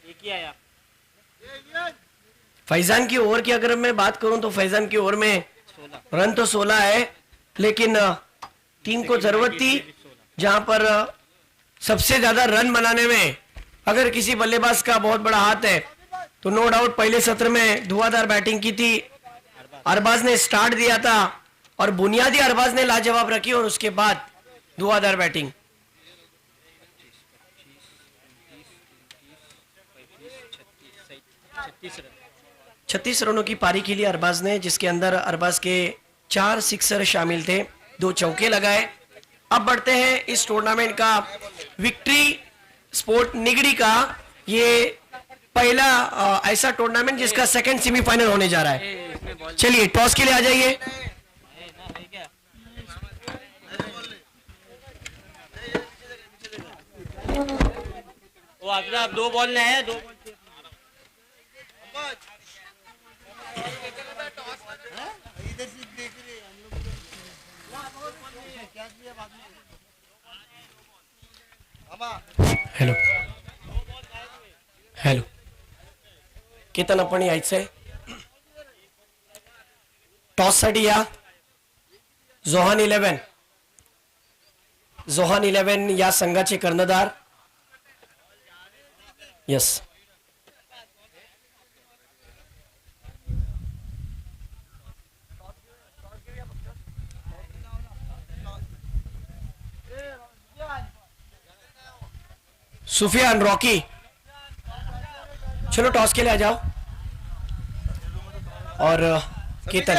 एक ही आया। फैजान की ओवर की अगर मैं बात करूं तो फैजान की ओवर में 16 रन तो 16 है, लेकिन टीम को जरूरत थी जहां पर सबसे ज्यादा रन बनाने में अगर किसी बल्लेबाज का बहुत बड़ा हाथ है तो नो डाउट पहले सत्र में धुआंधार बैटिंग की थी। अरबाज ने स्टार्ट दिया था और बुनियादी अरबाज ने लाजवाब रखी और उसके बाद धुआंधार बैटिंग। 36 रनों की पारी के लिए अरबाज ने, जिसके अंदर अरबाज के 4 सिक्सर शामिल थे, 2 चौके लगाए। अब बढ़ते हैं इस टूर्नामेंट का विक्ट्री स्पोर्ट निगड़ी का ये पहला ऐसा टूर्नामेंट जिसका सेकंड सेमीफाइनल होने जा रहा है। चलिए टॉस के लिए आ जाइए। वो आप 2 बॉल ले आए, 2 बॉल हॅलो हॅलो केतन, आपण यायचंय टॉस साठी या। जोहान 11 या संघाचे कर्णधार। यस सुफियान रॉकी, चलो टॉस के लिए आ जाओ। और केतन,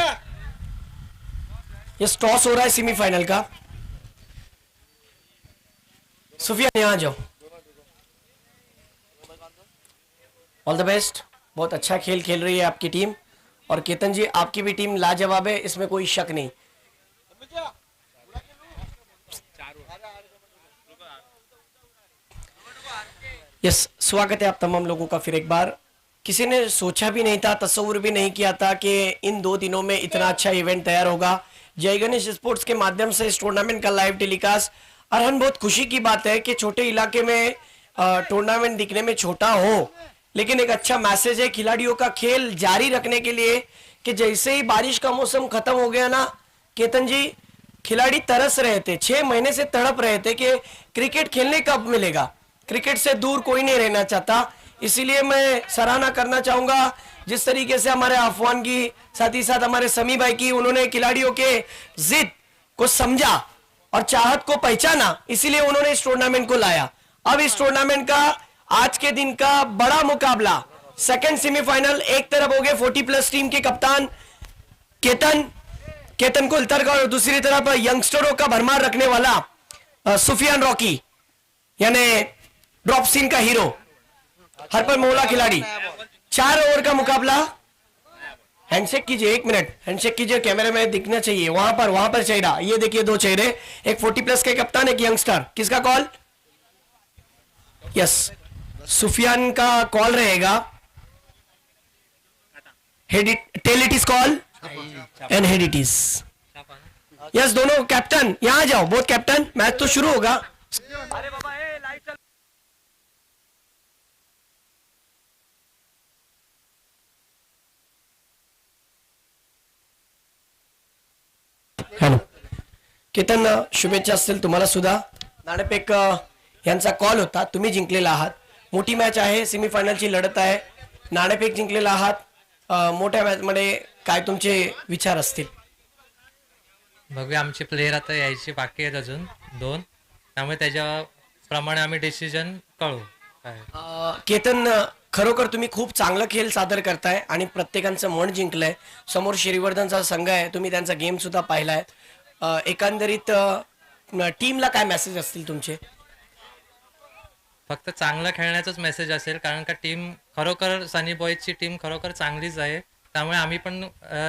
यस टॉस हो रहा है सेमीफाइनल का। सुफियान यहाँ आ जाओ। ऑल द बेस्ट, बहुत अच्छा खेल खेल रही है आपकी टीम और केतन जी आपकी भी टीम लाजवाब है, इसमें कोई शक नहीं। यस स्वागत है आप तमाम लोगों का फिर एक बार। किसी ने सोचा भी नहीं था, तस्वुर भी नहीं किया था कि इन 2 दिनों में इतना अच्छा इवेंट तैयार होगा। जय गणेश स्पोर्ट्स के माध्यम से इस टूर्नामेंट का लाइव टेलीकास्ट। अरहन, बहुत खुशी की बात है कि छोटे इलाके में टूर्नामेंट दिखने में छोटा हो, लेकिन एक अच्छा मैसेज है खिलाड़ियों का खेल जारी रखने के लिए कि जैसे ही बारिश का मौसम खत्म हो गया ना केतन जी, खिलाड़ी तरस रहे थे, 6 महीने से तड़प रहे थे कि क्रिकेट खेलने कब मिलेगा। क्रिकेट से दूर कोई नहीं रहना चाहता, इसीलिए मैं सराहना करना चाहूंगा जिस तरीके से हमारे अफवान की, साथ ही साथ हमारे समी भाई की, उन्होंने खिलाड़ियों के जिद को समझा और चाहत को पहचाना, इसीलिए उन्होंने इस टूर्नामेंट को लाया। अब इस टूर्नामेंट का आज के दिन का बड़ा मुकाबला सेकंड सेमीफाइनल, एक तरफ हो गए 40+ टीम के कप्तान केतन कुलतर का और दूसरी तरफ यंगस्टरों का भरमार रखने वाला सुफियान रॉकी यानी ड्रॉप सीन का हीरो, हरपल मोहला खिलाड़ी। 4 ओवर का मुकाबला। हैंडशेक कीजिए, 1 मिनट हैंडशेक कीजिए, कैमरे में दिखना चाहिए। वहां पर चेहरा, ये देखिए 2 चेहरे, एक 40+ के कप्तान, एक यंगस्टर। किसका कॉल? यस सुफियान का कॉल रहेगा। Tail it is call and head it is. Yes दोनों कैप्टन यहां जाओ, बहुत कैप्टन, मैच तो शुरू होगा। अरे बाबा लाइव चल। हॅलो केतन, शुभेच्छा असतील तुम्हाला सुद्धा। नाणेपेक यांचा कॉल होता, तुम्ही जिंकलेला आहात। मोठी मॅच आहे, सेमीफायनलची लढत आहे, नाणेपेक जिंकलेला आहात। मोठ्या मॅच मध्ये काय तुमचे विचार असतील? बघूया, आमचे प्लेयर आता यायचे बाकी आहेत अजून 2, त्यामुळे त्याच्याप्रमाणे आम्ही डिसिजन कळू काय। केतन, खरोखर तुम्ही खूप चांगलं खेळ सादर करताय आणि प्रत्येकांचं मन जिंकलंय। समोर श्रीवर्धनचा संघ आहे, तुम्ही त्यांचा गेम सुद्धा पाहिलाय। एकंदरीत टीमला काय मेसेज असतील तुमचे? फक्त चांगलं खेळण्याचाच मेसेज असेल, कारण का टीम खरोखर सनी बॉयजची टीम खरोखर चांगलीच आहे, त्यामुळे आम्ही पण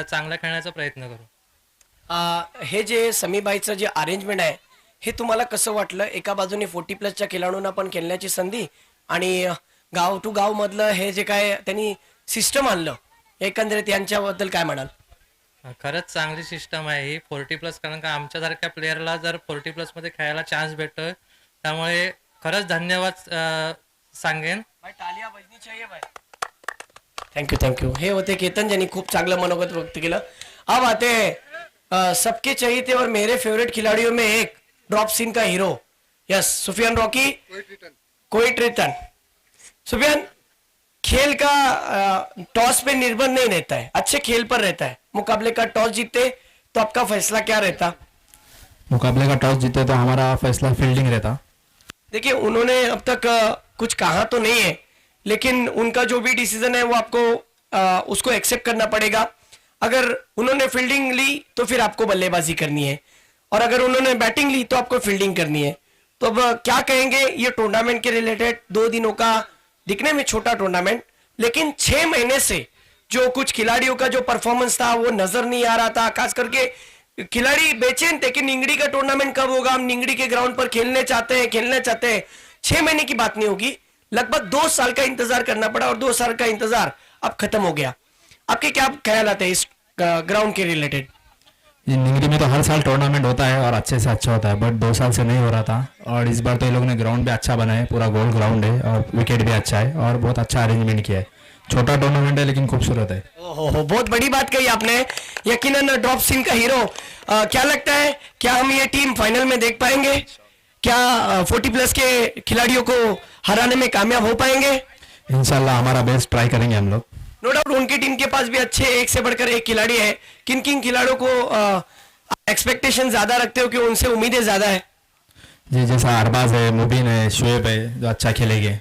चांगलं खेळण्याचा प्रयत्न करू। हे जे समीबाईचं जे अरेंजमेंट आहे हे तुम्हाला कसं वाटलं? एका बाजूने 40+ खेळाडूंना पण खेळण्याची संधी आणि गाव टू गाव मधलं हे जे काय त्यांनी सिस्टम आणलं, एकंदरीत यांच्याबद्दल काय म्हणाल? खरंच चांगली सिस्टम आहे ही 40+, कारण का आमच्यासारख्या प्लेयरला जर 40+ मध्ये खेळायला चान्स भेटतोय, त्यामुळे खरंच धन्यवाद सांगेन. थँक्यू. हे होते केतन ज्यांनी खूप चांगलं मनोगत व्यक्त केलं. अब आते हैं सबके चाहिए थे और मेरे फेवरेट खिलाड़ियों में एक ड्रॉप सीन का हीरो. यस सुफियान रॉकी कोई रिटर्न. सुफियान, खेल का टॉस पे निर्भर नहीं रहता है, अच्छे खेल पर रहता है. मुकाबले का टॉस जीते तो आपका फैसला क्या रहता? मुकाबले का टॉस जीते तो हमारा फैसला फील्डिंग रहता. देखिए उन्होंने अब तक कुछ कहा तो नहीं है, लेकिन उनका जो भी डिसीजन है वो आपको उसको एक्सेप्ट करना पड़ेगा. अगर उन्होंने फील्डिंग ली तो फिर आपको बल्लेबाजी करनी है, और अगर उन्होंने बैटिंग ली तो आपको फील्डिंग करनी है. तो अब क्या कहेंगे ये टूर्नामेंट के रिलेटेड? 2 दिनों का दिखने में छोटा टूर्नामेंट, लेकिन 6 महीने से जो कुछ खिलाड़ियों का जो परफॉर्मेंस था वो नजर नहीं आ रहा था. खास करके खिलाड़ी बेचैन थे कि निंगड़ी का टूर्नामेंट कब होगा, हम निंगड़ी के ग्राउंड पर खेलने चाहते हैं. 6 महीने की बात नहीं होगी, लगभग 2 साल का इंतजार करना पड़ा, और 2 साल का इंतजार अब खत्म हो गया. आपके क्या ख्याल आते हैं इस ग्राउंड के रिलेटेड? ये निंगरी में तो हर साल टूर्नामेंट होता है और अच्छे से अच्छा होता है, बट 2 साल से नहीं हो रहा था. और इस बार तो ये लोग ने ग्राउंड भी अच्छा बनाया है, पूरा गोल ग्राउंड है और विकेट भी अच्छा है और बहुत अच्छा अरेंजमेंट किया है. छोटा टूर्नामेंट है लेकिन खूबसूरत है. ओहो, बहुत बड़ी बात कही आपने. यकीनन ड्रॉप सीन का हीरो. क्या लगता है, क्या हम ये टीम फाइनल में देख पाएंगे? क्या 40+ के खिलाड़ियों को हराने में कामयाब हो पाएंगे? इंशाल्लाह हमारा बेस्ट ट्राई करेंगे हम लोग. नो डाउट उनकी टीम के पास भी अच्छे एक से बढ़कर एक खिलाड़ी है. किन किन खिलाड़ियों को एक्सपेक्टेशन ज्यादा रखते हो कि उनसे उम्मीदें ज्यादा है? जी, जैसा अरबाज है, मुबीन है, शुएब है, जो अच्छा खेलेंगे.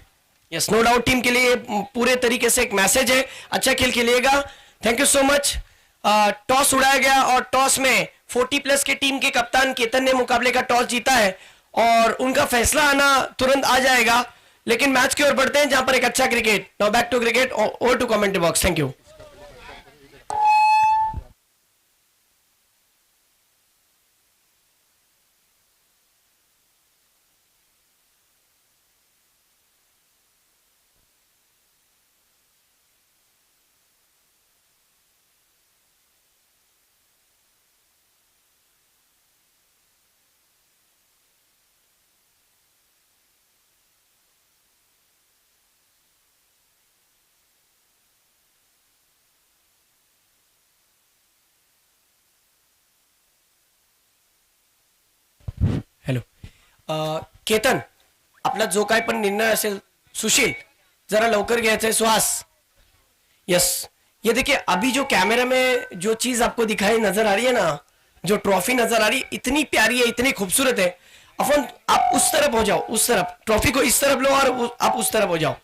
यस, नो डाउट टीम के लिए पूरे तरीके से एक मैसेज है, अच्छा खेल खेलिएगा. Thank you so much. Toss उड़ाया गया और टॉस में 40+ के टीम के कप्तान केतन ने मुकाबले का टॉस जीता है, और उनका फैसला आना तुरंत आ जाएगा. लेकिन मैच की ओर बढ़ते हैं जहां पर एक अच्छा cricket. Now back to cricket, over to commentary box. Thank you. Hello. Ketan, आपला जो काय पण निर्णय असेल, सुशील जरा लवकर घ्यायचा है. श्वास. यस, ये देखिए अभी जो कैमरा में जो चीज आपको दिखाई नजर आ रही है ना, जो ट्रॉफी नजर आ रही है, इतनी प्यारी है, इतनी खूबसूरत है. अपन आप उस तरफ हो जाओ, उस तरफ ट्रॉफी को इस तरफ लो और आप उस तरफ हो जाओ.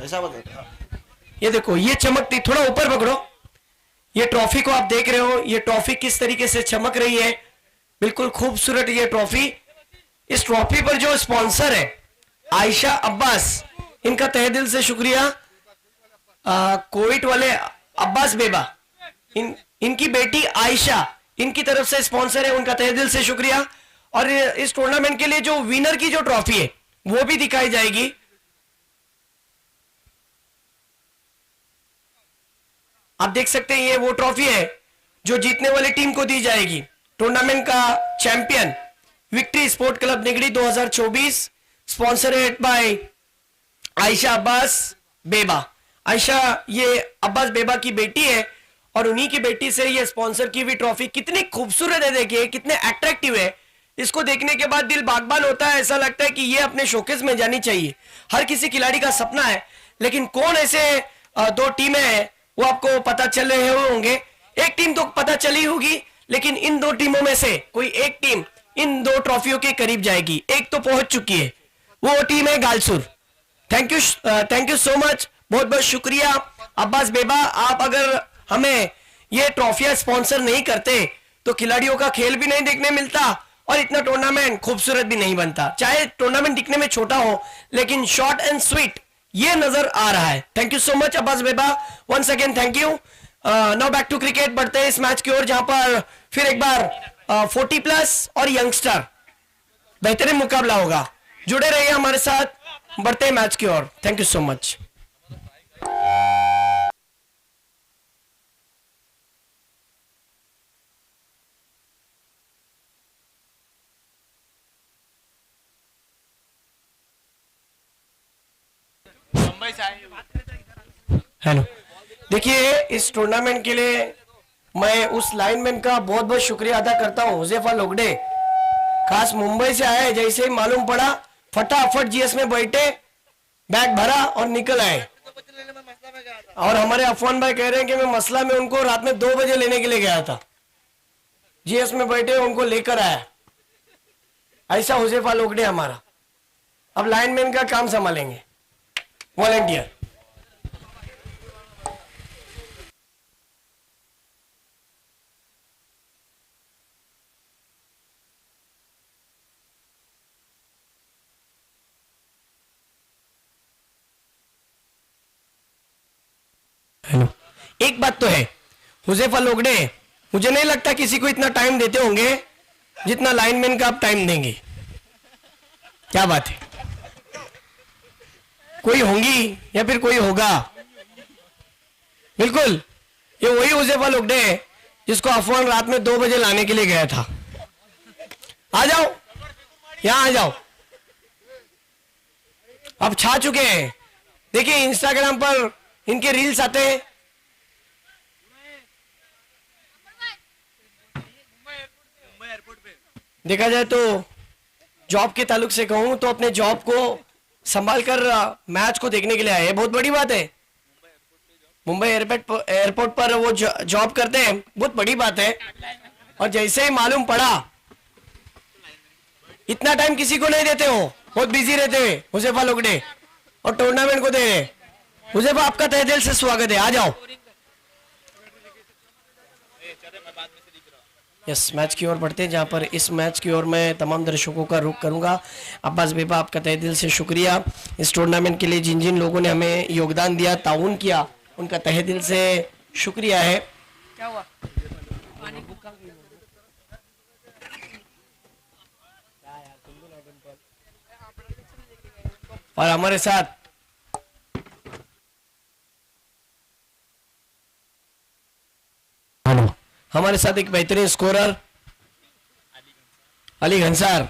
ऐसा बता. ये देखो ये चमकती, थोड़ा ऊपर पकड़ो. ये ट्रॉफी को आप देख रहे हो, ये ट्रॉफी किस तरीके से चमक रही है, बिल्कुल खूबसूरत ये ट्रॉफी. इस ट्रॉफी पर जो स्पॉन्सर है आयशा अब्बास, इनका तहे दिल से शुक्रिया. कोविड वाले अब्बास बेबा, इनकी बेटी आयशा, इनकी तरफ से स्पॉन्सर है, उनका तहे दिल से शुक्रिया. और इस टूर्नामेंट के लिए जो विनर की जो ट्रॉफी है वो भी दिखाई जाएगी. आप देख सकते हैं ये वो ट्रॉफी है जो जीतने वाली टीम को दी जाएगी. टूर्नामेंट का champion victory sport club Nigdi 2024, sponsored by Ayesha Abbas Beba. Ayesha ये अब्बास बेबा की बेटी है, और उन्हीं की बेटी से ये स्पॉन्सर की हुई ट्रॉफी कितनी खूबसूरत है. देखिए कितने अट्रैक्टिव है. इसको देखने के बाद दिल बागबान होता है. ऐसा लगता है कि ये अपने शोकेस में जानी चाहिए. हर किसी खिलाड़ी का सपना है, लेकिन कौन ऐसे 2 टीमें हैं वो आपको पता चल रहे होंगे. एक टीम तो पता चली होगी, लेकिन इन 2 टीमों में से कोई एक टीम इन 2 ट्रॉफियों के करीब जाएगी. एक तो पहुंच चुकी है, वो टीम है Galsur. Thank you so much. बहुत बहुत शुक्रिया अब्बास बेबा. आप अगर हमें ये ट्रॉफियां स्पॉन्सर नहीं करते तो खिलाड़ियों का खेल भी नहीं देखने मिलता, और इतना टूर्नामेंट खूबसूरत भी नहीं बनता. चाहे टूर्नामेंट दिखने में छोटा हो, लेकिन शॉर्ट एंड स्वीट ये नजर आ रहा है. Thank you so much Abbas Beba, once again thank you. Now back to cricket. बढ़ते हैं इस मैच की ओर जहां पर फिर एक बार 40+ और यंगस्टर बेहतरीन मुकाबला होगा. जुड़े रहिए हमारे साथ. बढ़ते हैं मैच की ओर. Thank you so much. Hello, देखिए इस टूर्नामेंट के लिए मैं उस लाइनमैन का बहुत बहुत शुक्रिया अदा करता हूँ, हुज़ैफा लोगडे। खास मुंबई से आए, जैसे ही मालूम पड़ा फटाफट जीएस में बैठे, बैग भरा और निकल आए। और हमारे अफवान भाई कह रहे हैं कि मैं मसला में उनको रात में 2 बजे लेने के लिए गया था, जीएस में बैठे उनको लेकर आया। ऐसा हुज़ैफा लोगडे हमारा। अब लाइनमैन का काम संभालेंगे वॉलंटियर। हेलो, एक बात तो है हुज़ैफा लोगडे, मुझे नहीं लगता किसी को इतना टाइम देते होंगे जितना लाइनमैन का आप टाइम देंगे। क्या बात है, कोई होंगी या फिर कोई होगा? बिल्कुल, ये वही हुज़ैफा लोगडे है जिसको अफवान रात में 2 बजे लाने के लिए गया था। आ जाओ, यहां आ जाओ, अब छा चुके हैं। देखिए इंस्टाग्राम पर इनके रील्स आते हैं। देखा जाए तो जॉब के ताल्लुक से कहूं तो अपने जॉब को संभाल कर मैच को देखने के लिए आए हैं, बहुत बड़ी बात है। मुंबई एयरपोर्ट पर वो जॉब करते हैं, बहुत बड़ी बात है। और जैसे ही मालूम पड़ा, इतना टाइम किसी को नहीं देते हो, बहुत बिजी रहते हैं हुज़ैफा लोगडे और टूर्नामेंट को दे रहे। हुज़ैफा आपका तहे दिल से स्वागत है, आ जाओ। यस, मैच की ओर बढ़ते हैं, जहां पर इस मैच की ओर मैं तमाम दर्शकों का रुख करूंगा। अब्बास बेबा, आपका तहे दिल से शुक्रिया इस टूर्नामेंट के लिए। जिन जिन लोगों ने हमें योगदान दिया, ताउन किया, उनका तहे दिल से शुक्रिया है। क्या हुआ? और हमारे साथ हमारे साथ एक बेहतरीन स्कोरर अली घनसार।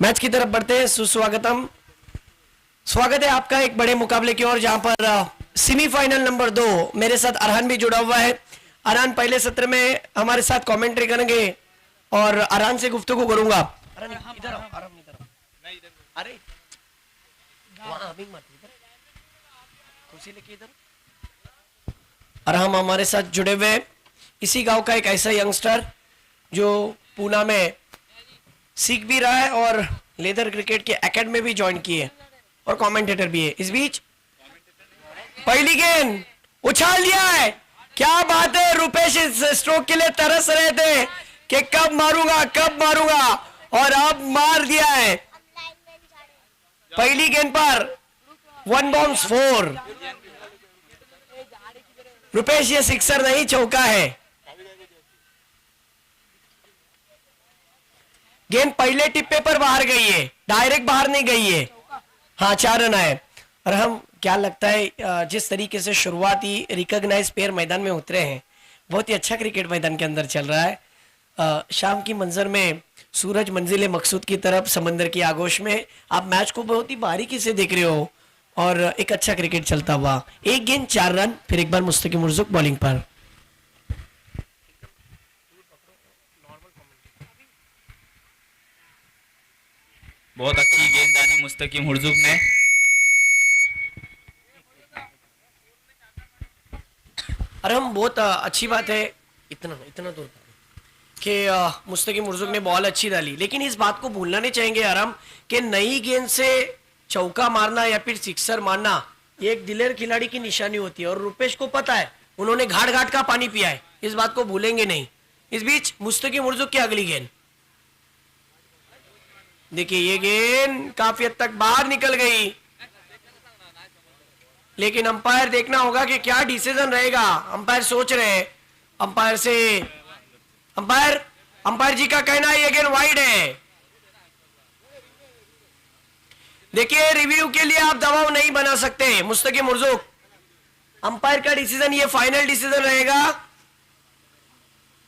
मैच की तरफ बढ़ते हैं। सुस्वागतम, स्वागत है आपका एक बड़े मुकाबले की ओर, जहां पर सेमीफाइनल नंबर 2 मेरे साथ अरहान भी जुड़ा हुआ है। अरहान पहले सत्र में हमारे साथ कमेंट्री करेंगे और अरहान से गुफ्तगू करूंगा। इधर आओ, अरे कुर्सी लेके इधर। अरहान हमारे साथ जुड़े हुए, इसी गांव का एक ऐसा यंगस्टर जो पूना में सीख भी रहा है और लेदर क्रिकेट के एकेडमी भी ज्वाइन की है और कमेंटेटर भी है। इस बीच पहली गेंद उछाल दिया है, क्या बात है। रुपेश इस स्ट्रोक के लिए तरस रहे थे कि कब मारूंगा, और अब मार दिया है। पहली गेंद पर 1 बाउंस 4। रुपेश, ये सिक्सर नहीं, चौका है। गेंद पहले टिप्पे पर बाहर गई है, डायरेक्ट बाहर नहीं गई है। हाँ, 4 रन आए। और हम क्या लगता है जिस तरीके से शुरुआती रिकॉग्नाइज प्लेयर मैदान में उतरे हैं, बहुत ही अच्छा क्रिकेट मैदान के अंदर चल रहा है। शाम की मंजर में सूरज मंजिल मकसूद की तरफ, समंदर की आगोश में आप मैच को बहुत ही बारीकी से देख रहे हो और एक अच्छा क्रिकेट चलता हुआ। 1 गेंद 4 रन। फिर एक बार मुस्तकीम मुर्जुक बॉलिंग पर। बहुत अच्छी गेंदबाजी मुस्तकीम हुर्जुक ने। अरे हम बहुत अच्छी बात है, इतना दूर कि मुस्तकीम मुर्जुक ने बॉल अच्छी डाली, लेकिन इस बात को भूलना नहीं चाहेंगे आराम कि नई गेंद से चौका मारना या फिर सिक्सर मारना ये एक दिलेर खिलाड़ी की निशानी होती है और रुपेश को पता है, उन्होंने घाट घाट का पानी पिया है, इस बात को भूलेंगे नहीं। इस बीच मुस्तकीम मुर्जुक की अगली गेंद, देखिए ये गेंद काफी हद तक बाहर निकल गई, लेकिन अंपायर देखना होगा कि क्या डिसीजन रहेगा। अंपायर सोच रहे हैं, अंपायर जी का कहना है ये गेंद वाइड है। देखिए रिव्यू के लिए आप दबाव नहीं बना सकते मुस्तकीम उर्जुक। अंपायर का डिसीजन ये फाइनल डिसीजन रहेगा।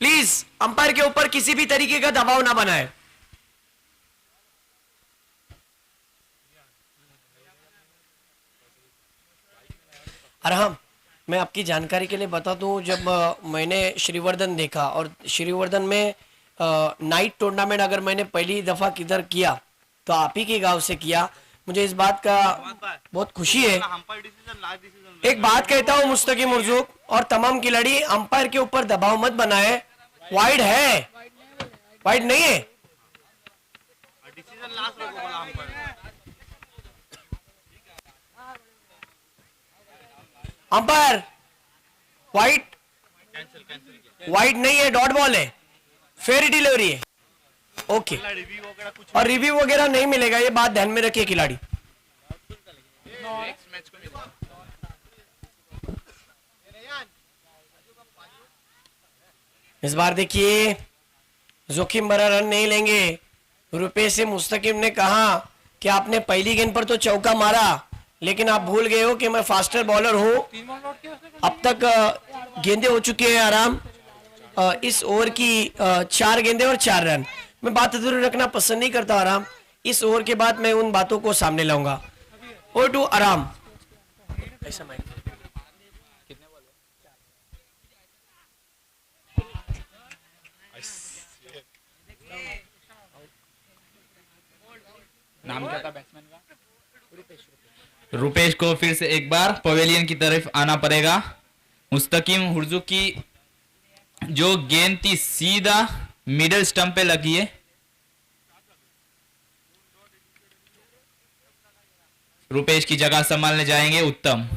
प्लीज अंपायर के ऊपर किसी भी तरीके का दबाव ना बनाए। अरहम, मैं आपकी जानकारी के लिए बता दूं, जब मैंने श्रीवर्धन देखा और श्रीवर्धन में नाइट टूर्नामेंट अगर मैंने पहली दफा किधर किया तो आप ही के गांव से किया। मुझे इस बात का बहुत खुशी है। एक बात कहता हूं मुस्तकीम उर्जुक और तमाम खिलाड़ी, अंपायर के ऊपर दबाव मत बनाए। वाइड है, वाइड नहीं है। अंपायर वाइड नहीं है, डॉट बॉल है, फेयर डिलीवरी है। ओके, और रिव्यू वगैरह नहीं मिलेगा, ये बात ध्यान में रखिए खिलाड़ी। इस बार देखिए जोखिम भरा रन नहीं लेंगे। रुपये से मुस्तकिम ने कहा कि आपने पहली गेंद पर तो चौका मारा, लेकिन आप भूल गए हो कि मैं फास्टर बॉलर हूं। अब तक गेंदें हो चुकी हैं आराम। इस ओवर की 4 गेंदें और 4 रन। मैं बात जरूर रखना पसंद नहीं करता आराम। इस ओवर के बाद मैं उन बातों को सामने लाऊंगा। ओवर टू आराम। ऐसा माइक नाम क्या था बैट्समैन का? रुपेश को फिर से एक बार पवेलियन की तरफ आना पड़ेगा। मुस्तकीम हुर्जू की जो गेंद थी सीधा मिडिल स्टंप पे लगी है। रुपेश की जगह संभालने जाएंगे उत्तम।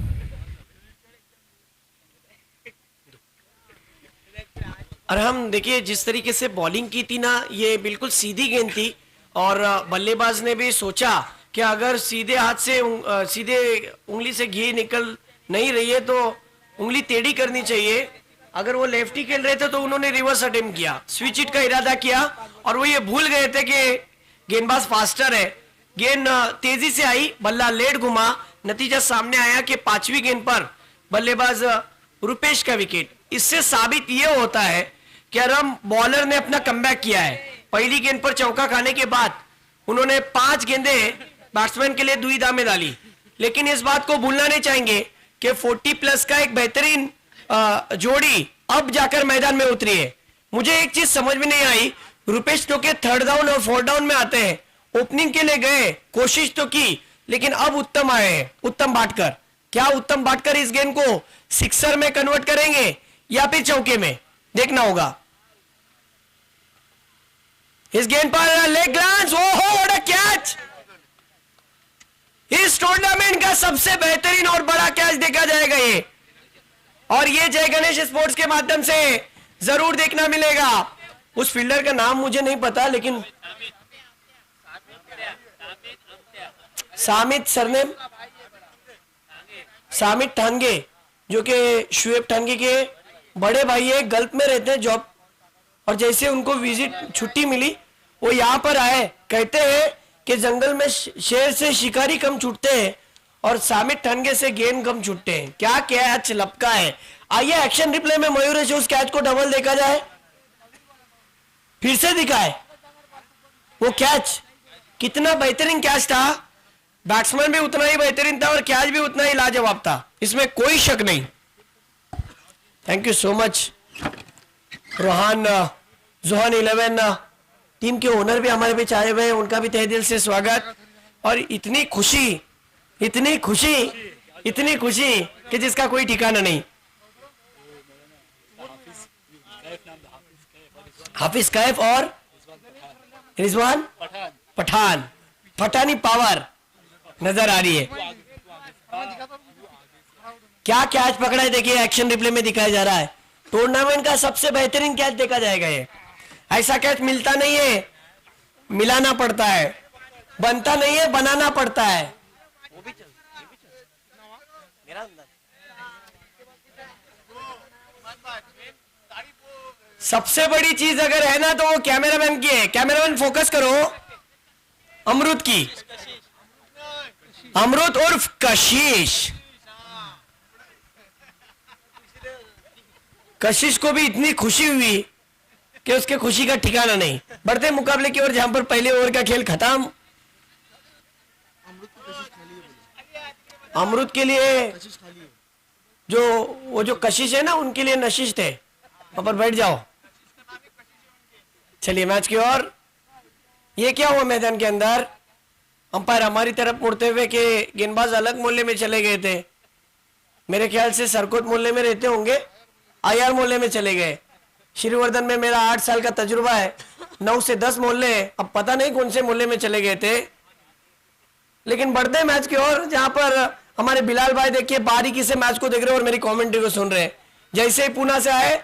और हम देखिए जिस तरीके से बॉलिंग की थी ना, ये बिल्कुल सीधी गेंद थी और बल्लेबाज ने भी सोचा कि अगर सीधे हाथ से सीधे उंगली से घी निकल नहीं रही है तो उंगली टेढ़ी करनी चाहिए। अगर वो लेफ्टी खेल रहे थे तो उन्होंने रिवर्स अटेम्प्ट किया, स्विच हिट का इरादा किया और वो ये भूल गए थे कि गेंदबाज फास्टर है। गेंद तेजी से आई, बल्ला लेट घुमा, नतीजा सामने आया कि 5वीं गेंद पर बल्लेबाज रुपेश का विकेट। इससे साबित ये होता है कि अरम बॉलर ने अपना कमबैक किया है। पहली गेंद पर चौका खाने के बाद उन्होंने 5 गेंदें बैट्समैन के लिए दुविधा में डाली, लेकिन इस बात को भूलना नहीं चाहेंगे कि 40+ का एक बेहतरीन जोड़ी अब जाकर मैदान में उतरी है। मुझे एक चीज समझ में नहीं आई, रुपेश तो के 3rd डाउन और 4th डाउन में आते हैं, ओपनिंग के लिए गए, कोशिश तो की, लेकिन अब उत्तम आए हैं, उत्तम बाटकर। क्या उत्तम बाटकर इस गेंद को सिक्सर में कन्वर्ट करेंगे या फिर चौके में, देखना होगा। इस गेंद पर लेग ग्लांस, ओहो व्हाट अ कैच! इस टूर्नामेंट का सबसे बेहतरीन और बड़ा कैच देखा जाएगा ये, और ये जय गणेश स्पोर्ट्स के माध्यम से जरूर देखना मिलेगा। उस फील्डर का नाम मुझे नहीं पता, लेकिन सामित सरनेम सामित ठानगे, जो कि शुएब ठानगे के बड़े भाई है, गल्फ में रहते हैं जॉब, और जैसे उनको विजिट छुट्टी मिली वो यहाँ पर आए। कहते हैं कि जंगल में शेर से शिकारी कम छूटते हैं और सामित ठानगे से गेंद कम छूटते हैं। क्या कैच लपका है। आइए एक्शन रिप्ले में मयूरेश उस कैच को डबल देखा जाए, फिर से दिखाए वो कैच। कितना बेहतरीन कैच था, बैट्समैन भी उतना ही बेहतरीन था और कैच भी उतना ही लाजवाब था, इसमें कोई शक नहीं। Thank you so much Rohan. Johan 11 team के ओनर भी हमारे बीच आए हुए हैं, उनका भी तहे दिल से स्वागत। और इतनी खुशी इतनी खुशी इतनी खुशी कि जिसका कोई ठिकाना नहीं। हाफिज कैफ और रिजवान पठान, पठानी पावर नजर आ रही है। क्या कैच पकड़ा है, देखिए एक्शन रिप्ले में दिखाया जा रहा है। टूर्नामेंट का सबसे बेहतरीन कैच देखा जाएगा ये। ऐसा कैच मिलता नहीं है, मिलाना पड़ता है, बनता नहीं है, बनाना पड़ता है। सबसे बड़ी चीज अगर है ना तो वो कैमरामैन की है। कैमरामैन फोकस करो, अमरुद की अमृत उर्फ कशिश। कशिश को भी इतनी खुशी हुई कि उसके खुशी का ठिकाना नहीं। बढ़ते मुकाबले की ओर, जहां पर पहले ओवर का खेल खत्म। अमृत के लिए जो कशिश है ना, उनके लिए नशिश थे। वहां पर बैठ जाओ। चलिए मैच की ओर। ये क्या हुआ मैदान के अंदर? अंपायर हमारी तरफ मुड़ते हुए कि गेंदबाज अलग मोहल्ले में चले गए थे। मेरे ख्याल से सरकोट मोहल्ले में रहते होंगे, आईआर मोहल्ले में चले गए। श्रीवर्धन में मेरा 8 साल का तजुर्बा है, 9 से 10 मोहल्ले, अब पता नहीं कौन से मोहल्ले में चले गए थे। लेकिन बढ़ते मैच की ओर, जहां पर हमारे बिलाल भाई देखिए बारीकी से मैच को देख रहे हैं और मेरी कमेंट्री को सुन रहे हैं। जैसे ही पूना से आए,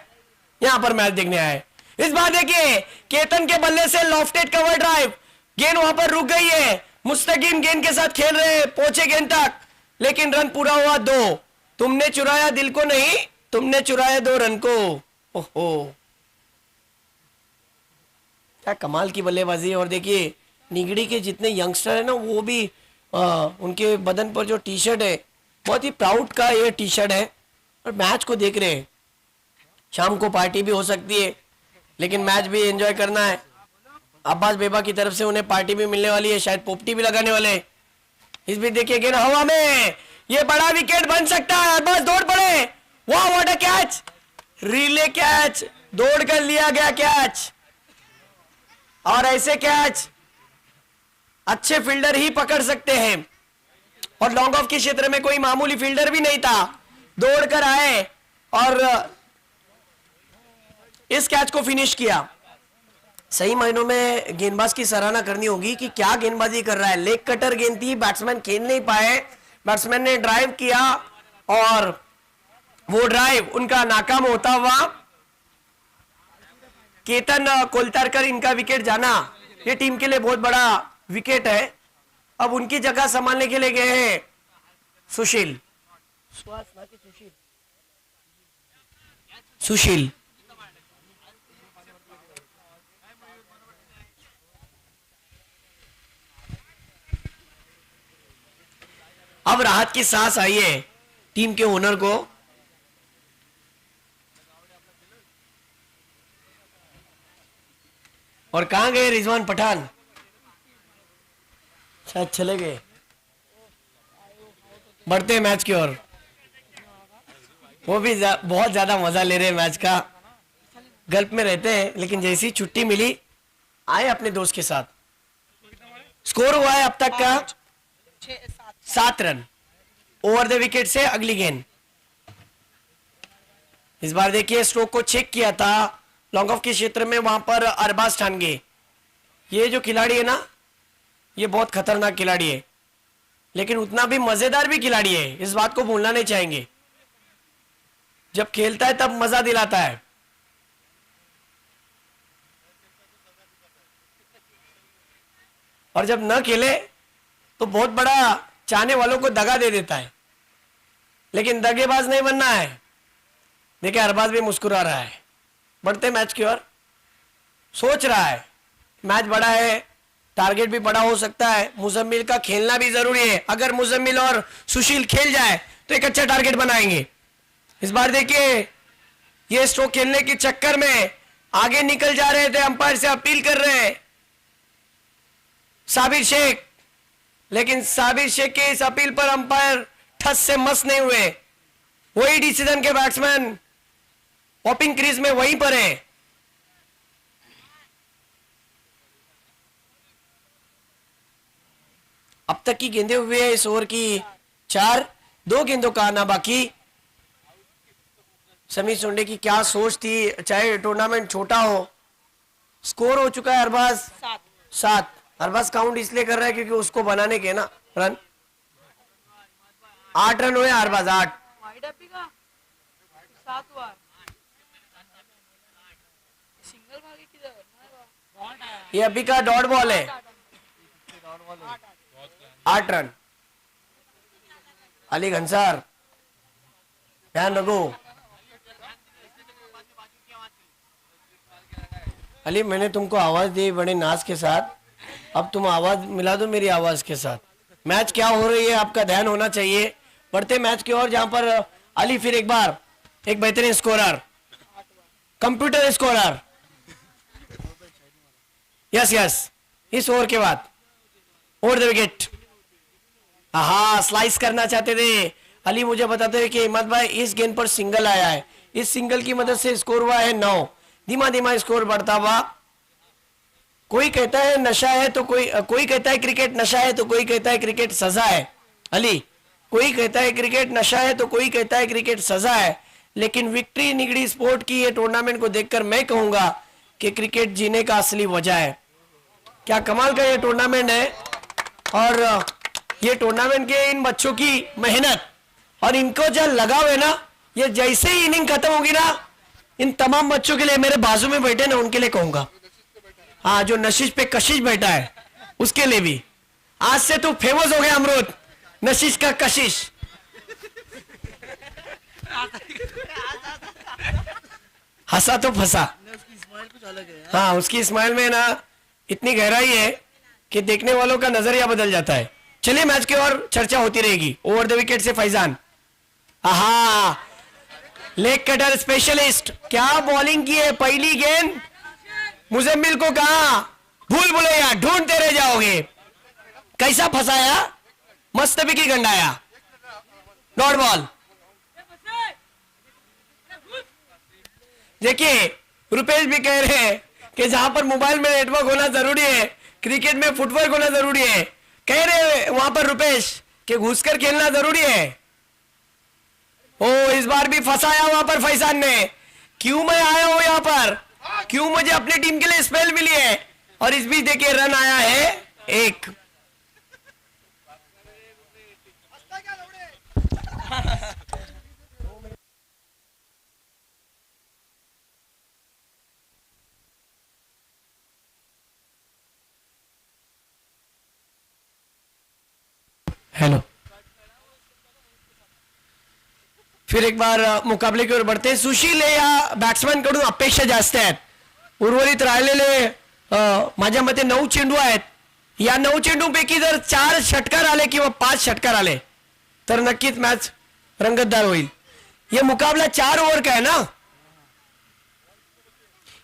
यहां पर मैच देखने आए। इस बार देखिए केतन के बल्ले से लॉफ्टेड कवर ड्राइव, गेंद वहां पर रुक गई है। मुस्तकीम गेंद के साथ खेल रहे, पहुंचे गेंद तक, लेकिन रन पूरा हुआ 2। तुमने चुराया दिल को नहीं, तुमने चुराया 2 रन को। ओहो, क्या कमाल की बल्लेबाजी है। और देखिए निगड़ी के जितने यंगस्टर है ना, वो भी उनके बदन पर जो टी शर्ट है, बहुत ही प्राउड का ये टी शर्ट है और मैच को देख रहे हैं। शाम को पार्टी भी हो सकती है, लेकिन मैच भी एंजॉय करना है। अब्बास बेबा की तरफ से उन्हें पार्टी भी मिलने वाली है, शायद पोपटी भी लगाने वाले। इस बीच देखिए गेंद हवा में, ये बड़ा विकेट बन सकता है। अब्बास दौड़ पड़े, वाह what a catch, relay catch, दौड़ कर लिया गया कैच। और ऐसे कैच अच्छे फील्डर ही पकड़ सकते हैं, और लॉन्ग ऑफ के क्षेत्र में कोई मामूली फील्डर भी नहीं था, दौड़ कर आए और इस कैच को फिनिश किया। सही मायनों में गेंदबाज की सराहना करनी होगी कि क्या गेंदबाजी कर रहा है। लेग कटर गेंद थी, बैट्समैन खेल नहीं पाए, बैट्समैन ने ड्राइव किया और वो ड्राइव उनका नाकाम होता हुआ केतन कोलतारकर इनका विकेट जाना, ये टीम के लिए बहुत बड़ा विकेट है। अब उनकी जगह संभालने के लिए गए हैं सुशील। सुशील अब राहत की सांस आई है टीम के ओनर को। और कहां गए रिजवान पठान? शायद चले गए। बढ़ते मैच की ओर। वो भी बहुत ज्यादा मजा ले रहे हैं मैच का। गल्फ में रहते हैं, लेकिन जैसी छुट्टी मिली आए अपने दोस्त के साथ। स्कोर हुआ है अब तक का 7 रन ओवर द विकेट से अगली गेंद। इस बार देखिए स्ट्रोक को चेक किया था लॉन्ग ऑफ के क्षेत्र में, वहां पर अरबाज ठानगे। ये जो खिलाड़ी है ना, ये बहुत खतरनाक खिलाड़ी है, लेकिन उतना भी मजेदार भी खिलाड़ी है। इस बात को भूलना नहीं चाहेंगे। जब खेलता है तब मजा दिलाता है। और जब न खेले तो बहुत बड़ा चाहने वालों को दगा दे देता है। लेकिन दगेबाज नहीं बनना है। देखिए अरबाज भी मुस्कुरा रहा है। बढ़ते मैच की ओर। सोच रहा है मैच बड़ा है, टारगेट भी बड़ा हो सकता है, मुजम्मिल का खेलना भी जरूरी है। अगर मुजम्मिल और सुशील खेल जाए तो एक अच्छा टारगेट बनाएंगे। इस बार देखिए ये स्ट्रोक खेलने के चक्कर में आगे निकल जा रहे थे, अंपायर से अपील कर रहे हैं साबिर शेख, लेकिन साबिर शेख के इस अपील पर अंपायर ठस से मस नहीं हुए। वही डिसीजन के बैट्समैन ओपनिंग क्रीज में वहीं पर है। अब तक की गेंदें हुए हैं इस ओवर की 4, 2 गेंदों का आना बाकी। समीर सोंडे की क्या सोच थी, चाहे टूर्नामेंट छोटा हो। स्कोर हो चुका है अरबाज 7। अरबाज काउंट इसलिए कर रहा है क्योंकि उसको बनाने के ना रन 8 रन हुए अरबाज 8। ये अभी का डॉट बॉल है 8 रन। अली घनसार ध्यान रखो। अली मैंने तुमको आवाज दी बड़े नाज के साथ, अब तुम आवाज मिला दो मेरी आवाज के साथ। मैच क्या हो रही है आपका ध्यान होना चाहिए। बढ़ते मैच की ओर, जहां पर अली फिर एक बार एक बेहतरीन scorer, computer scorer. Yes yes, इस ओवर के बाद ओवर द विकेट। हाँ, स्लाइस करना चाहते थे अली। मुझे बताते हैं कि हिम्मत भाई इस गेंद पर सिंगल आया है, इस सिंगल की मदद से स्कोर हुआ है 9। धीमा धीमा स्कोर बढ़ता हुआ। कोई कहता है नशा है तो कोई कहता है क्रिकेट नशा है तो कोई कहता है क्रिकेट सजा है। अली, कोई कहता है क्रिकेट नशा है तो कोई कहता है क्रिकेट सजा है, लेकिन विक्ट्री निगड़ी स्पोर्ट की ये टूर्नामेंट को देखकर मैं कहूंगा कि क्रिकेट जीने का असली वजह है। क्या कमाल का ये टूर्नामेंट है, और ये टूर्नामेंट के इन बच्चों की मेहनत और इनको जो लगाव है ना, ये जैसे ही इनिंग खत्म होगी ना, इन तमाम बच्चों के लिए, मेरे बाजू में बैठे ना उनके लिए कहूंगा, हाँ जो नशीश पे कशिश बैठा है उसके लिए भी, आज से तो फेमस हो गया अमरूद, नशीश का कशिश। हंसा तो फंसा। हाँ, उसकी स्माइल में ना इतनी गहराई है कि देखने वालों का नजरिया बदल जाता है। चलिए मैच की और चर्चा होती रहेगी। ओवर द विकेट से फैजान, आहा, लेग कटर स्पेशलिस्ट, क्या बॉलिंग की है। पहली गेंद मुजम्मिल को कहा भूल भुलैया ढूंढते रह जाओगे, कैसा फंसाया, मस्त भी की गंडाया, डॉट बॉल। देखिए रुपेश भी कह रहे हैं कि जहां पर मोबाइल में नेटवर्क होना जरूरी है, क्रिकेट में फुटवर्क होना जरूरी है। कह रहे हैं वहां पर रुपेश कि घुसकर खेलना जरूरी है। ओ, इस बार भी फंसाया वहां पर फैजान ने। क्यों मैं आया हूं यहां पर, क्यों मुझे अपनी टीम के लिए स्पेल मिली है, और इस बीच देखिए रन आया है 1। हेलो, फिर एक बार मुकाबले की ओर बढ़ते हैं। सुशील या बॅट्समॅन कडून अपेक्षा जास्त आहेत। उर्वरित राहिलेले माझ्या मते 9 चेंडू आहेत। या 9 चेंडूंपैकी जर 4 षटकार आले किंवा 5 षटकार आले तर नक्कीच मॅच रंगतदार होईल। ये मुकाबला 4 ओवर का है ना,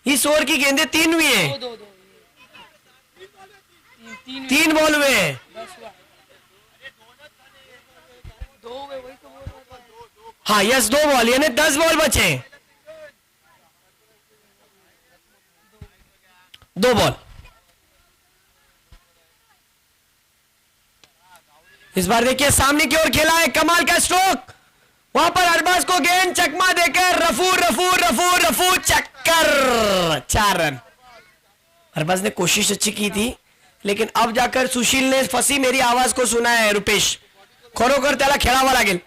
इस ओवर की गेंदें 3 हुई है, 3 बॉल हुए हैं। हाँ यस, 2 बॉल यानी 10 बॉल बचे, 2 बॉल। इस बार देखिए सामने की ओर खेला है, कमाल का स्ट्रोक, वहां पर अरबाज को गेंद चकमा देकर रफू रफू रफू रफू चक्कर, 4 रन। अरबाज ने कोशिश अच्छी की थी, लेकिन अब जाकर सुशील ने फसी मेरी आवाज को सुना है। रुपेश, खरोखर त्याला खेळावं लागेल,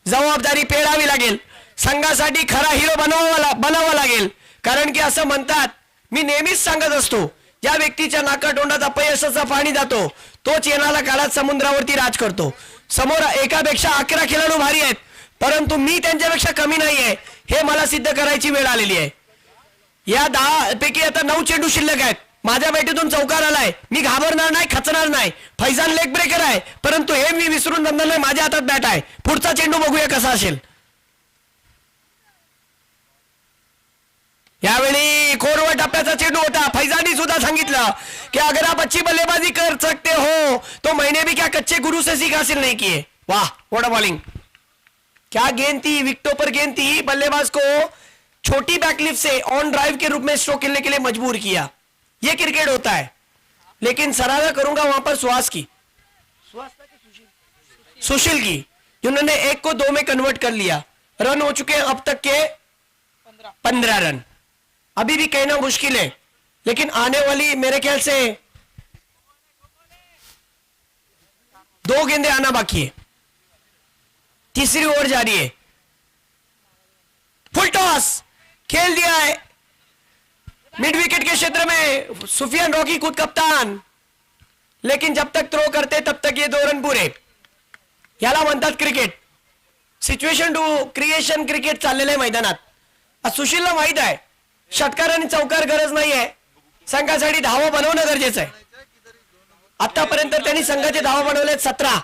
जबाबदारी पेळावी लागेल, संघासाठी खरा हिरो बनावा लागेल। कारण की असं म्हणतात, मी नेहमीच सांगत असतो, ज्या व्यक्तीच्या नाकातोंडात अपयशाचा पाणी जातो तोच येणाऱ्या काळात समुद्रावरती राज करतो। समोर एकापेक्षा 11 खेळाडू भारी आहेत, परंतु मी त्यांच्यापेक्षा कमी नाहीये, हे मला सिद्ध करायची वेळ आलेली आहे। या 10 पैकी आता 9 चेंडू शिल्लक आहेत। माझ्या बॅटीतून चौकार आलाय, मी घाबरणार नाही, खचणार नाही। फैजान लेग ब्रेकर आहे, परंतु हे मी विसरून जाणार नाही, माझ्या हातात बॅट आहे। पुढचा चेंडू बघूया कसा असेल। यावेळी खोरवर टप्प्याचा चेंडू होता। फैजानी सुद्धा सांगितलं कि अगर आप अच्छी बल्लेबाजी कर सकते हो तो मैंने भी क्या कच्चे गुरु से सीख हासिल नहीं किए। वाह, व्हाट अ बॉलिंग, क्या गेंद थी, विकेटों पर गेंद थी। बल्लेबाज को छोटी बैकलिफ्ट से ऑन ड्राइव के रूप में स्ट्रोक खेलने के लिए मजबूर किया। ये क्रिकेट होता है, लेकिन सराहना करूंगा वहां पर सुहास की, सुशील की, जिन्होंने 1 को 2 में कन्वर्ट कर लिया। रन हो चुके हैं अब तक के 15 रन। अभी भी कहना मुश्किल है, लेकिन आने वाली मेरे ख्याल से 2 गेंदें आना बाकी है। तीसरी ओवर जारी है, फुल टॉस खेल दिया है मिड विकेट के क्षेत्र में। सुफियान रॉकी खुद कप्तान, लेकिन जब तक थ्रो करते तब तक ये 2 रन पूरे। याला म्हणतात cricket, situation to creation cricket चाललेलं आहे मैदानात। सुशीलला माहित आहे षटकार आणि चौकार गरज नाहीये, संघासाठी धावा बनवणं गरजेचं आहे। आतापर्यंत त्यांनी संघाचे धावा बनवलेत 17.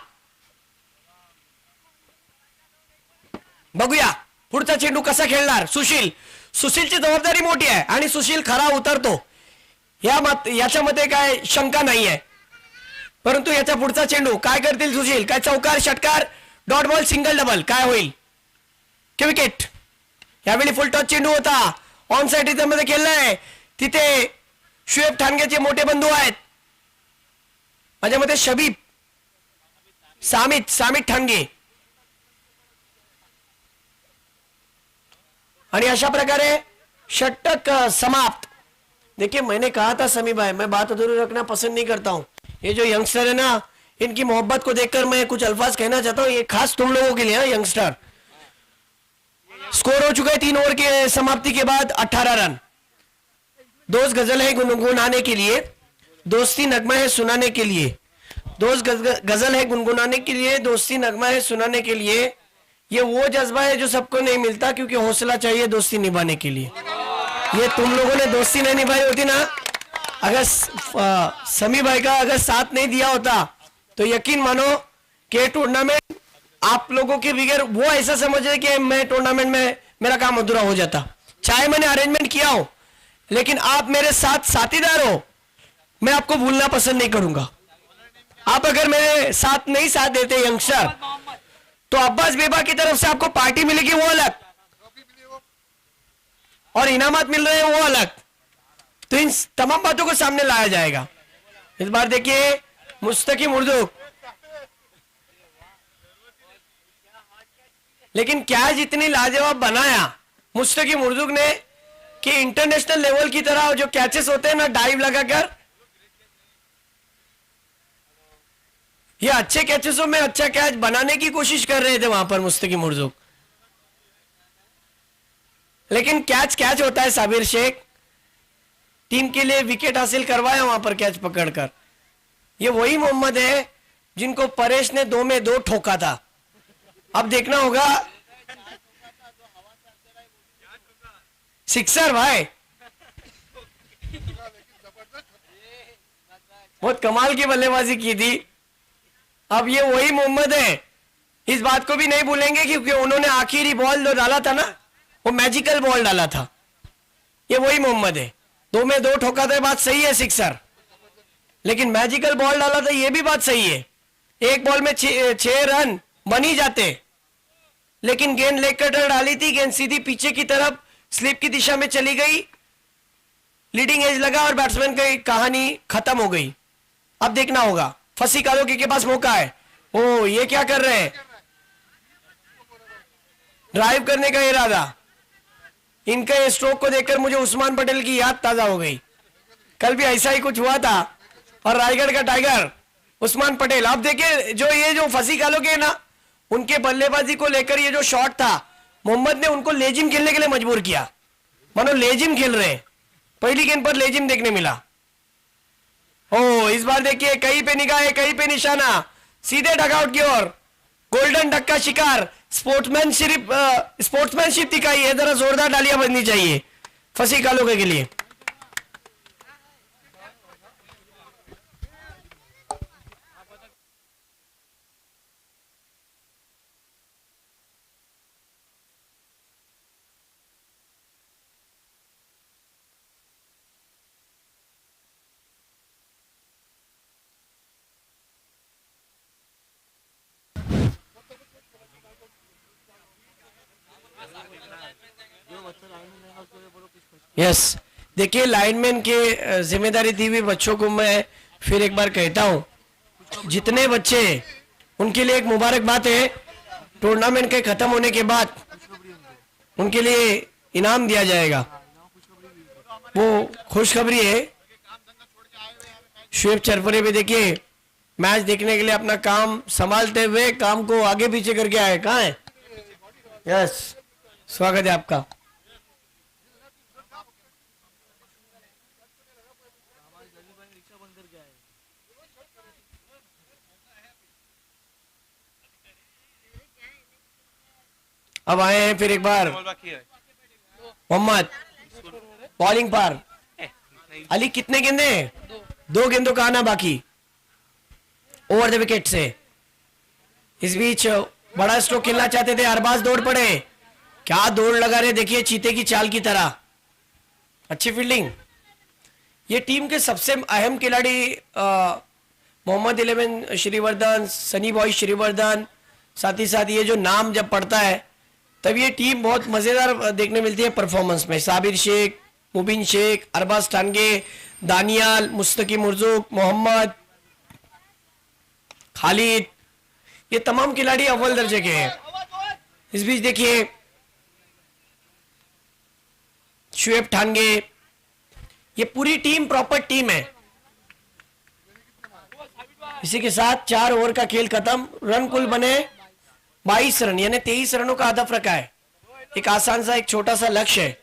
बघूया पुढचा चेंडू कसा खेळणार सुशीलची जबाबदारी मोठी आहे आणि सुशील खरा उतरतो याच्यामध्ये काय शंका नाही आहे. परंतु याचा पुढचा चेंडू काय करतील सुशील, काय चौकार षटकार डॉट बॉल सिंगल डबल काय होईल की विकेट. यावेळी फुल टॉस चेंडू होता ऑन साइड रिझन मध्ये खेळलाय. तिथे शुएब ठाणगेचे मोठे बंधू आहेत माझ्या मते शबीब सामित ठाणगे. आणि अशा प्रकारे षटक समाप्त. देखिए मैंने कहा था समी भाई मैं बात अधूरी रखना पसंद नहीं करता हूं. ये जो यंगस्टर है ना इनकी मोहब्बत को देखकर मैं कुछ अल्फाज कहना चाहता हूं. ये खास तुम लोगों के लिए है यंगस्टर. स्कोर हो चुका है 3 ओवर के समाप्ति के बाद 18 रन. दोस्त गजल है गुनगुनाने के लिए, दोस्ती नगमा है सुनाने के लिए. दोस्त गजल है गुनगुनाने के लिए, दोस्ती नगमा है सुनाने के लिए. ये वो जज्बा है जो सबको नहीं मिलता क्योंकि हौसला चाहिए दोस्ती निभाने के लिए. ये तुम लोगों ने दोस्ती नहीं निभाई होती ना, अगर समी भाई का अगर साथ नहीं दिया होता तो यकीन मानो कि टूर्नामेंट आप लोगों के बगैर वो ऐसा समझ रहे कि मैं टूर्नामेंट में मेरा काम अधूरा हो जाता. चाहे मैंने अरेंजमेंट किया हो लेकिन आप मेरे साथ साथीदार हो, मैं आपको भूलना पसंद नहीं करूंगा. आप अगर मेरे साथ नहीं साथ देते यंगस्टर तो अब्बास बेबा की तरफ से आपको पार्टी मिलेगी वो अलग और इनामात मिल रहे हैं वो अलग. तो इन तमाम बातों को सामने लाया जाएगा. इस बार देखिए मुस्तकीम उर्दू, लेकिन कैच इतनी लाजवाब बनाया मुस्तकीम उर्दू ने कि इंटरनेशनल लेवल की तरह जो कैचेस होते हैं ना डाइव लगाकर, ये अच्छे कैचेसों में अच्छा कैच बनाने की कोशिश कर रहे थे वहां पर मुस्तकीम उर्दू. लेकिन कैच होता है. साबिर शेख टीम के लिए विकेट हासिल करवाया वहां पर कैच पकड़कर. ये वही मोहम्मद है जिनको परेश ने 2 में 2 ठोका था. अब देखना होगा सिक्सर भाई बहुत कमाल की बल्लेबाजी की थी. अब ये वही मोहम्मद है, इस बात को भी नहीं भूलेंगे क्योंकि उन्होंने आखिरी बॉल जो डाला था ना वो मैजिकल बॉल डाला था. ये वही मोहम्मद है. 2 में 2 ठोका था बात सही है सिक्सर, लेकिन मैजिकल बॉल डाला था ये भी बात सही है. एक बॉल में 6 रन बन ही जाते, लेकिन गेंद लेग कटर डाली थी, गेंद सीधी पीछे की तरफ स्लिप की दिशा में चली गई, लीडिंग एज लगा और बैट्समैन की कहानी खत्म हो गई. अब देखना होगा फसी कालोकी के पास मौका है. ओ ये क्या कर रहे हैं, ड्राइव करने का इरादा. इनका ये स्ट्रोक को देखकर मुझे उस्मान पटेल की याद ताजा हो गई. कल भी ऐसा ही कुछ हुआ था और रायगढ़ का टाइगर उस्मान पटेल. अब देखिए जो फसी कालोकी है ना उनके बल्लेबाजी को लेकर ये जो शॉट था मोहम्मद ने उनको लेजिम खेलने के लिए मजबूर किया. मानो लेजिम खेल रहे, पहली गेंद पर लेजिम देखने मिला. ओ इस बार देखिए कहीं पे निगाह है कहीं पे निशाना, सीधे डगआउट की ओर. गोल्डन डक का शिकार. स्पोर्ट्समैनशिप दिखाई है, जरा जोरदार डालियां बजनी चाहिए फसी कालोके के लिए. यस देखिए लाइनमैन के जिम्मेदारी दी हुई बच्चों को मैं फिर एक बार कहता हूं, जितने बच्चे उनके लिए एक मुबारकबाद है. टूर्नामेंट के खत्म होने के बाद उनके लिए इनाम दिया जाएगा, वो खुशखबरी है. शुएब चरपरे भी देखिए मैच देखने के लिए अपना काम संभालते हुए काम को आगे पीछे करके आए. कहाँ है? यस स्वागत है आपका. अब आए हैं फिर एक बार मोहम्मद बॉलिंग पर. अली कितने गेंदे? 2 गेंदों का आना बाकी. ओवर द विकेट से। इस बीच बड़ा स्ट्रोक खेलना चाहते थे, अरबाज दौड़ पड़े, क्या दौड़ लगा रहे देखिए चीते की चाल की तरह, अच्छी फील्डिंग। ये टीम के सबसे अहम खिलाड़ी मोहम्मद 11 श्रीवर्धन, सनी बॉय श्रीवर्धन, साथ ही साथ ये जो नाम जब पड़ता है तब ये टीम बहुत मजेदार देखने मिलती है परफॉर्मेंस में। साबिर शेख, मुबीन शेख, अरबाज टांगे, दानियाल, मुस्तकीम उर्जुक, मोहम्मद, खालिद, ये तमाम खिलाड़ी अव्वल दर्जे के हैं। इस बीच देखिए शुएब ठानगे, ये पूरी टीम प्रॉपर टीम है। इसी के साथ 4 ओवर का खेल खत्म, रन कुल बने 22 रन, यानी 23 रनों का हदफ रखा है। एक आसान सा, एक छोटा सा लक्ष्य है।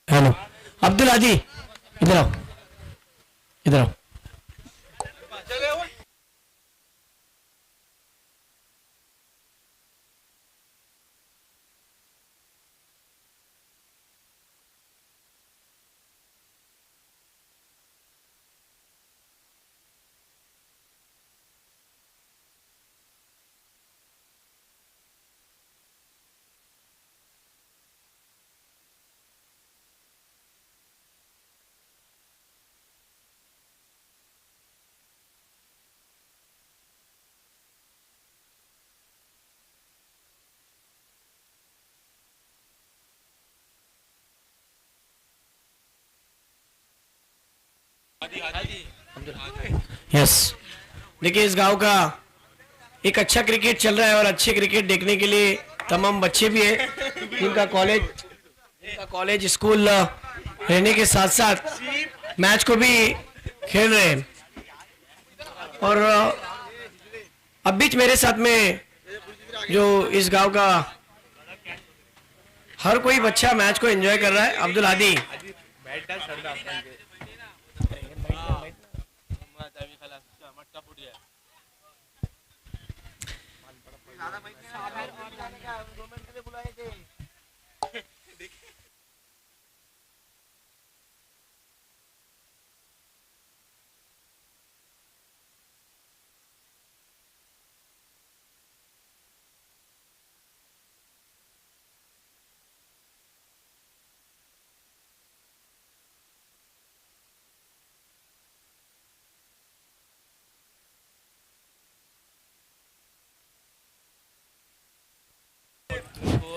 हेलो अब्दुल हादी, इधर आओ, इधर आओ। यस, देखिए इस गांव का एक अच्छा क्रिकेट चल रहा है और अच्छे क्रिकेट देखने के लिए तमाम बच्चे भी हैं, जिनका कॉलेज स्कूल रहने के साथ साथ मैच को भी खेल रहे हैं। और अब बीच मेरे साथ में जो इस गांव का हर कोई बच्चा मैच को एंजॉय कर रहा है, अब्दुल हादी।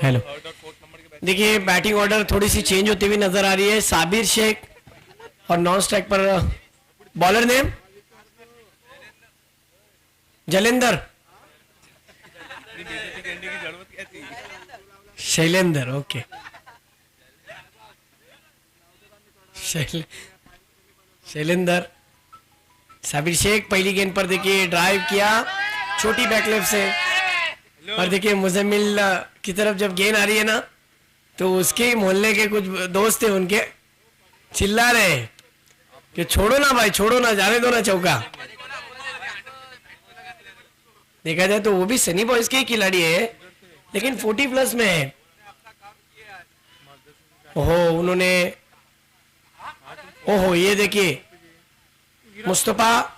हेलो, देखिए बैटिंग ऑर्डर थोड़ी सी चेंज होती हुई नजर आ रही है। साबिर शेख और नॉन स्ट्राइक पर bowler name Jalendar, Shailender, okay, Shailender. Sabir Shaikh पहली गेंद पर देखिए ड्राइव किया छोटी बैकलेफ से, और देखिए मुजम्मिल की तरफ जब गेंद आ रही है ना तो उसके मोहल्ले के कुछ दोस्त थे, उनके चिल्ला रहे कि छोड़ो ना भाई, छोड़ो ना, जाने दो ना चौका। देखा जाए तो वो भी सनी बॉयज के ही खिलाड़ी है, लेकिन 40 प्लस में है। ओहो उन्होंने, ओहो ये देखिए मुस्तफा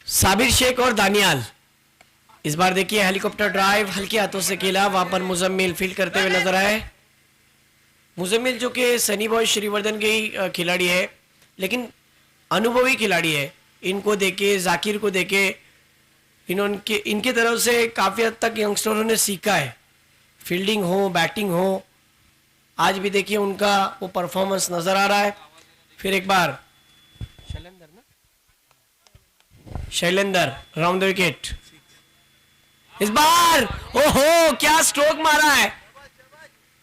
साबिर शेख और दानियाल। इस बार देखिए हेलीकॉप्टर ड्राइव हल्के हाथों से खेला, वहां पर मुजम्मिल फील्ड करते हुए नजर आए। मुजम्मिल जो कि सनी बॉय श्रीवर्धन के ही खिलाड़ी है, लेकिन अनुभवी खिलाड़ी है। इनको देखे, जाकिर को देखे, इनके तरफ से काफी हद तक यंगस्टरों ने सीखा है, फील्डिंग हो बैटिंग हो। आज भी देखिए उनका वो परफॉर्मेंस नजर आ रहा है। फिर एक बार शैलेंदर राउंड द विकेट। इस बार ओहो क्या स्ट्रोक मारा है,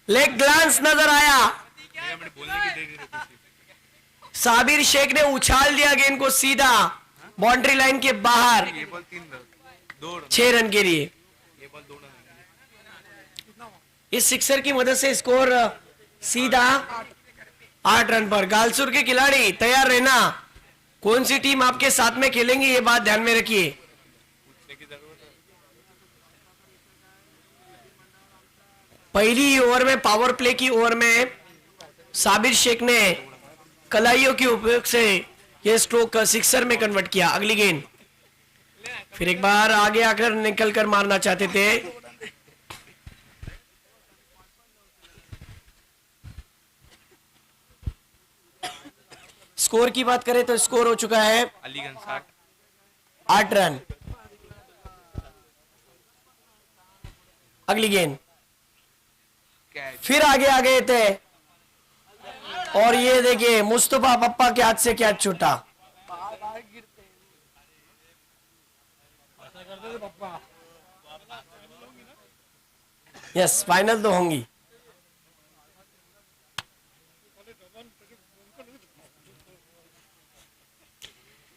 लेग ग्लांस नजर आया। साबिर शेख ने उछाल दिया गेंद को सीधा बाउंड्री लाइन के बाहर 6 रन के लिए। इस सिक्सर की मदद से स्कोर सीधा 8 रन पर। गालसुर के खिलाड़ी तैयार रहना, कौन सी टीम आपके साथ में खेलेंगी ये बात ध्यान में रखिए। पहली ओवर में, पावर प्ले की ओवर में साबिर शेख ने कलाइयों के उपयोग से यह स्ट्रोक सिक्सर में कन्वर्ट किया। अगली गेंद फिर एक बार आगे आकर निकलकर मारना चाहते थे। स्कोर की बात करें तो स्कोर हो चुका है 8 रन। अगली गेंद फिर आगे आ गए थे और ये देखिए मुस्तफा पप्पा के हाथ से कैच छूटा। यस फाइनल तो होंगी।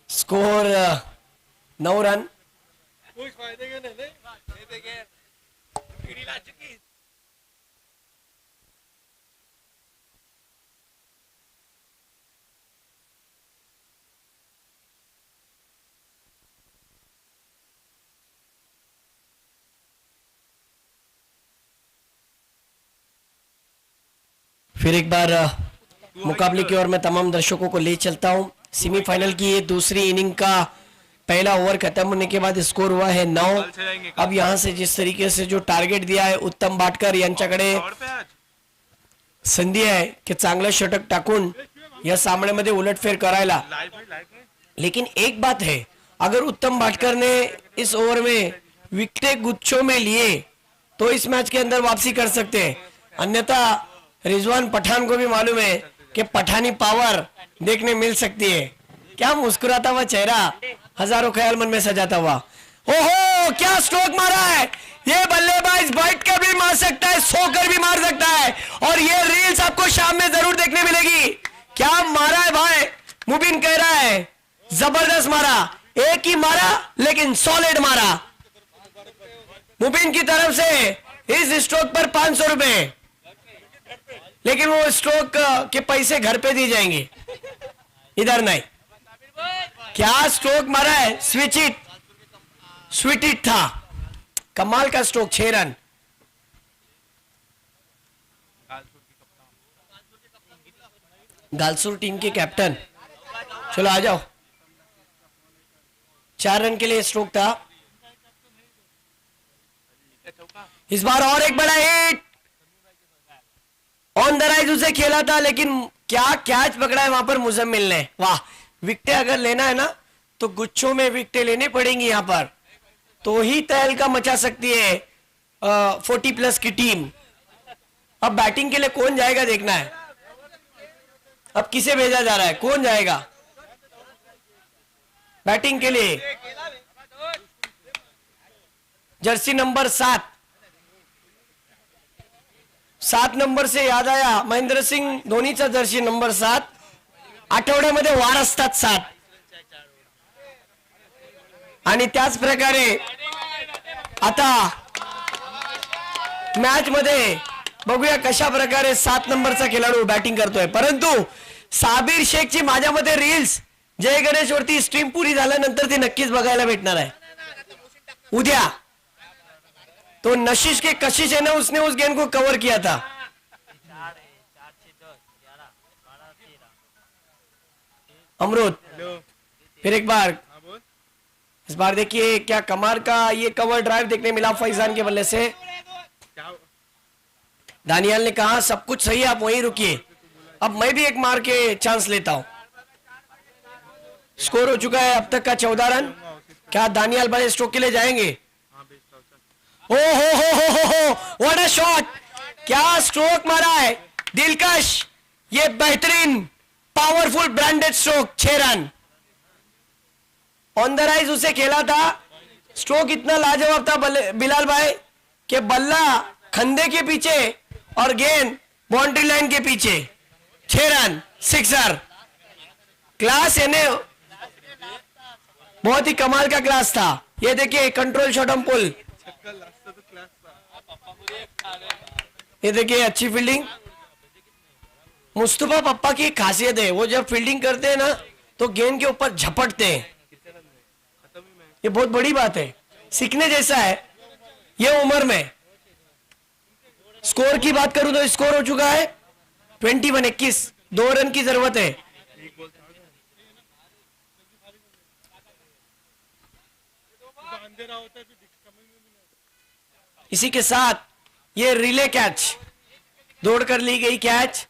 Score 9 run. फिर एक बार मुकाबले की ओर मैं तमाम दर्शकों को ले चलता हूं। सेमीफाइनल की ये दूसरी इनिंग का पहला ओवर खत्म होने के बाद स्कोर हुआ है 9। अब यहां से जिस तरीके से जो टार्गेट दिया है उत्तम भाटकर यांच्याकडे संधी आहे की चांगलं षटक टाकून या सामन्यामध्ये उलटफेर करायला। लेकिन एक बात है, अगर उत्तम भाटकर ने इस ओवर में विकेटें गुच्छों में लिए तो इस मैच के अंदर वापसी कर सकते हैं, अन्यथा रिजवान पठान को भी मालूम है कि पठानी पावर देखने मिल सकती है। क्या मुस्कुराता हुआ चेहरा, हजारों ख्याल मन में सजाता हुआ। ओहो क्या स्ट्रोक मारा है, ये बल्लेबाज बैठ कर भी मार सकता है, सोकर भी मार सकता है, और ये रील्स आपको शाम में जरूर देखने मिलेगी। क्या मारा है भाई, मुबीन कह रहा है जबरदस्त मारा, एक ही मारा लेकिन सॉलिड मारा। मुबीन की तरफ से इस स्ट्रोक पर 500 रुपए, लेकिन वो स्ट्रोक के पैसे घर पे दिए जाएंगे, इधर नहीं। क्या स्ट्रोक मारा है, स्वीट हिट था, कमाल का स्ट्रोक। 6 रन। गालसुर टीम के कैप्टन, चलो आ जाओ। 4 रन के लिए स्ट्रोक था। इस बार और एक बड़ा हिट, ऑन द राइज उसे खेला था, लेकिन क्या कैच पकड़ा है वहां पर मुजम्मिल ने। वाह, विकेट अगर लेना है ना तो गुच्छों में विकेट लेनी पड़ेंगी यहां पर, तो ही तहलका मचा सकती है 40 प्लस की टीम। अब बैटिंग के लिए कौन जाएगा देखना है, अब किसे भेजा जा रहा है, कौन जाएगा बैटिंग के लिए। जर्सी नंबर 7 नंबर से याद आया, महेंद्र सिंग धोनीचा जर्सी नंबर 7, आठवड्यामध्ये वार असतात 7, आणि त्याच प्रकारे आता मॅच मध्ये बघूया कशा प्रकारे 7 नंबरचा खेळाडू बॅटिंग करतोय. परंतु साबिर शेखची माझ्या मते रील्स जय गणेश वरती स्ट्रीम पुरी झाल्यानंतर ती नक्कीच बघायला भेटणार आहे उद्या. तो नशीश के कशिश है ना, उसने उस गेंद को कवर किया था. अमरुद फिर एक बार, इस बार देखिए क्या कमाल का ये कवर ड्राइव देखने मिला फैजान के बल्ले से. दानियाल ने कहा सब कुछ सही है, आप वहीं रुकिए, अब मैं भी एक मार के चांस लेता हूं. स्कोर हो चुका है अब तक का 14 रन. क्या दानियाल बड़े स्ट्रोक के लिए जाएंगे? ओ हो व्हाट अ शॉट, क्या स्ट्रोक मारा है दिलकश. ये बेहतरीन powerful branded stroke, 6 run on the rise उसे खेला था. स्ट्रोक इतना लाजवाब था बिलाल भाई कि बल्ला खंदे के पीछे और गेंद बाउंड्री लाइन के पीछे. 6 रन, सिक्सर. क्लास है ने, बहुत ही कमाल का क्लास था. ये देखिए कंट्रोल शॉट ऑन पुल, ये देखिए अच्छी फील्डिंग. मुस्तफा पप्पा की खासियत है, वो जब फील्डिंग करते हैं ना तो गेंद के ऊपर झपटते हैं. ये बहुत बड़ी बात है, सीखने जैसा है ये उम्र में. स्कोर की बात करूं तो स्कोर हो चुका है 21-21. 2 रन की जरूरत है. इसी के साथ ये रिले कैच, दौड़ कर ली गई कैच.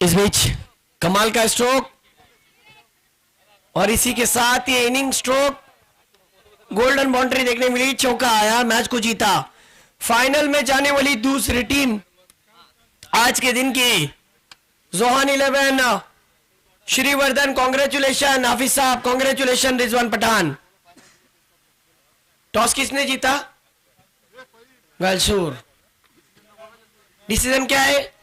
इस बीच कमाल का स्ट्रोक और इसी के साथ ये इनिंग स्ट्रोक, गोल्डन बाउंड्री देखने मिली, चौका आया, मैच को जीता. फाइनल में जाने वाली दूसरी टीम आज के दिन की जोहान 11 श्रीवर्धन. कांग्रेचुलेशन हाफिज साहब, कांग्रेचुलेशन रिजवान पठान. टॉस किसने जीता? गलसूर. डिसीजन क्या है?